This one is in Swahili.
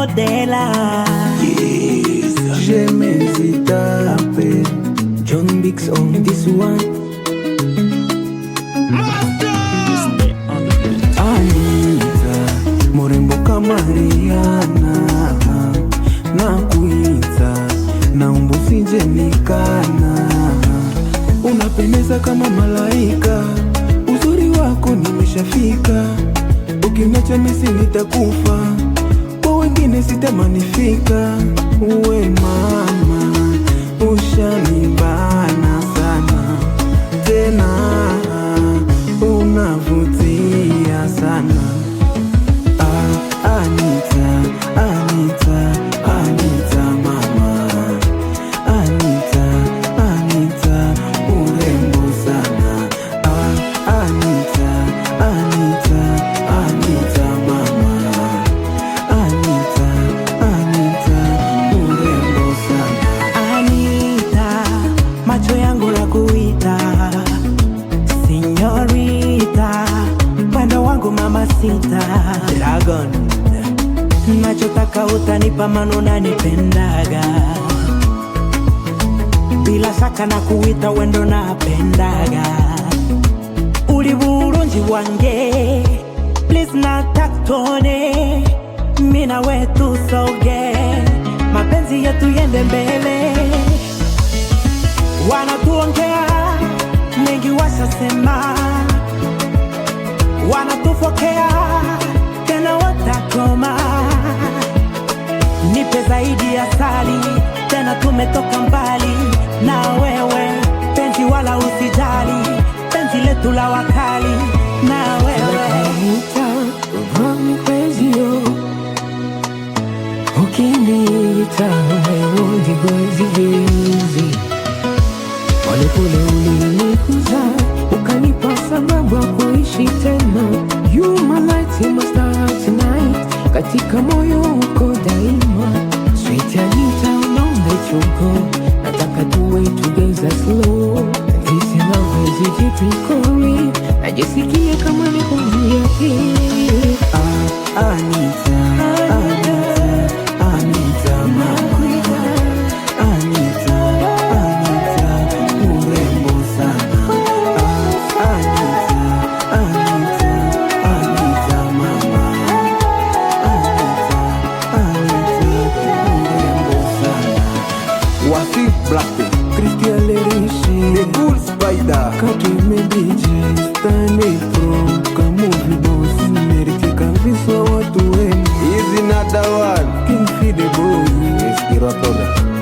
modela. Yes. Je m'hésite. John Bix on this one. Anita, murembo kama Rihanna, nakuita naomba usije nikana. Unapendeza kama malaika, uzuri wako nimeshafika. Ukiniacha mimi nitakufa, kwa wengine sitamanifika. Uwe mama, ushanibana sana, tena unavutia sana. Anita, Anita, Anita mama. Anita, Anita, urembo sana. Anita, Anita, Anita mama. Anita, Anita, urembo sana. Anita, macho yangu la kuita Señorita, mwendo wangu mama sita. Dragon, nachotaka utanipa manu nanipendaga. Bila shaka na kuita wendo napendaga. Uli bulungi wange, please natakutone. Mina wetu soge, mapenzi yetu yende mbele. Wanatuongea mengi washasema, wanatufokea tena watakoma. Nipe zaidi ya sali, tena tumetoka mbali na wewe penzi, wala usijali, penzi letu la wakali na wewe. Ukiniita ujigozigizi, pole pole ulinikuza, ukanipa sababu ya kuishi tena. You my light, you must start tonight, katika moyo uko daima. Sweet Anita, don't let you go, nataka tuwe together slow. This is love is jitrikori, najisikia kama niko juu yake. Anita, Anita, Anita mama. Anita, Anita, urembo sana. Anita, Anita, Anita mama. Anita, Anita, urembo sana. Wasi Black, Christian Lerishi, The Cool Spider, Katime DJ, Stanley Pro, Kamuvi Boss, Meritika Viswa watu wengi. Easy another one, King Fide Boy, Eskira Toga.